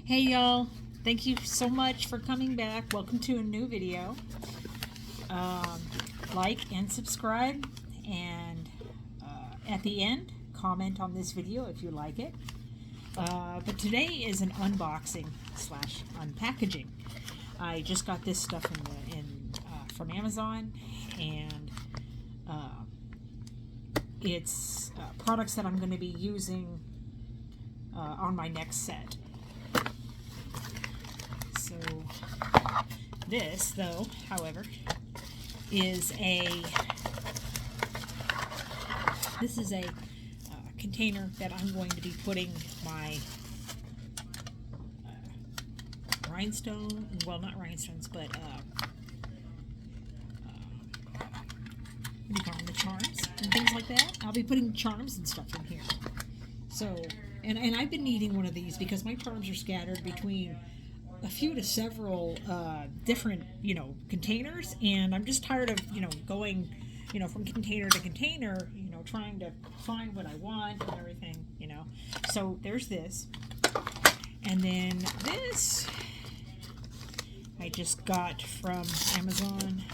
Hey y'all, thank you so much for coming back. Welcome to a new video. Like and subscribe, and at the end, comment on this video if you like it. But today is an unboxing slash unpackaging. I just got this stuff from Amazon, and it's products that I'm going to be using on my next set. So this, though, however, is a container that I'm going to be putting my rhinestone, well, not rhinestones, but what do you call them, the charms and things like that. I'll be putting charms and stuff in here. So, and I've been needing one of these because my charms are scattered between a few to several different, containers, and I'm just tired of, going, from container to container, trying to find what I want and everything, So there's this. And then this I just got from Amazon.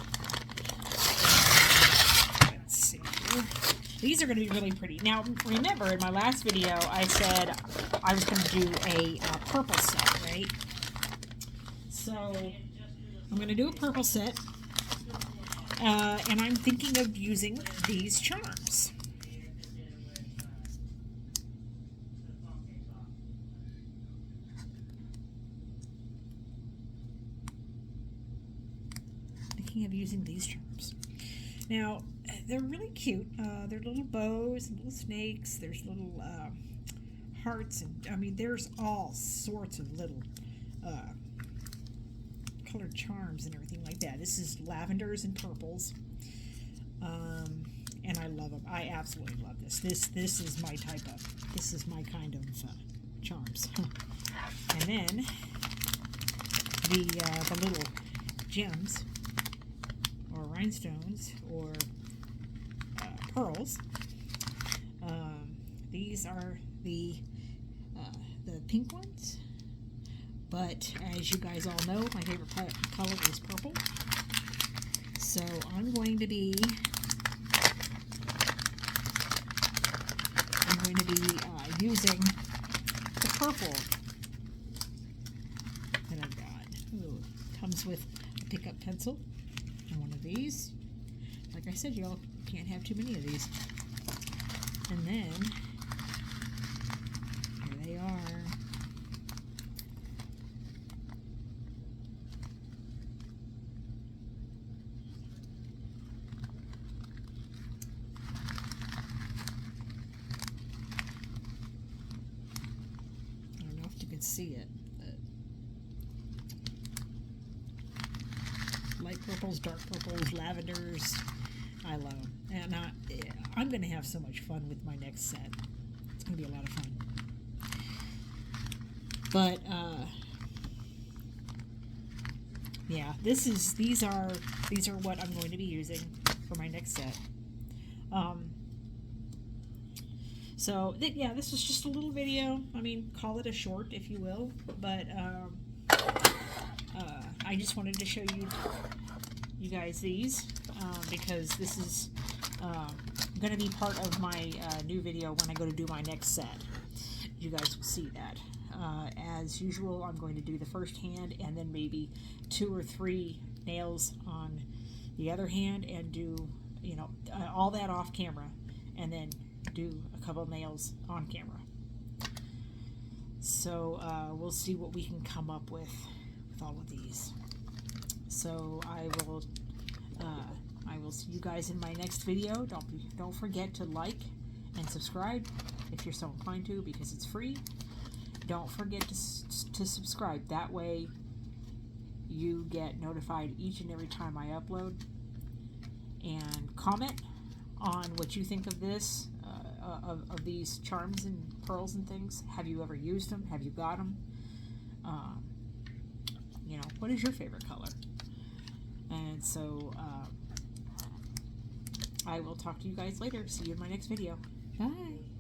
Let's see. These are going to be really pretty. Now, remember, in my last video, I said I was going to do a purple set, right? So I'm going to do a purple set, and I'm thinking of using these charms. Now, they're really cute. They're little bows and little snakes. There's little hearts, and I mean, there's all sorts of little colored charms and everything like that. This is lavenders and purples, and I love them. I absolutely love this. This is my type of. This is my kind of charms. And then the little gems or rhinestones or pearls. These are the pink ones. But as you guys all know, my favorite color is purple. So I'm going to be using the purple that I've got. Ooh, comes with a pickup pencil and one of these. Like I said, y'all can't have too many of these. And then here they are. See it, but light purples, dark purples, lavenders, I love them, and I'm going to have so much fun with my next set. It's going to be a lot of fun. But yeah, these are what I'm going to be using for my next set. So, yeah, this was just a little video. I mean, call it a short, if you will. But I just wanted to show you guys these because this is going to be part of my new video when I go to do my next set. You guys will see that. As usual, I'm going to do the first hand and then maybe 2 or 3 nails on the other hand and do, all that off camera, and then do a couple nails on camera. So we'll see what we can come up with all of these. So I will see you guys in my next video. Don't forget to like and subscribe if you're so inclined to, because it's free. Don't forget to subscribe. That way you get notified each and every time I upload. And comment on what you think of this, of these charms and pearls and things. Have you ever used them? Have you got them? What is your favorite color? And so I will talk to you guys later. See you in my next video. Bye.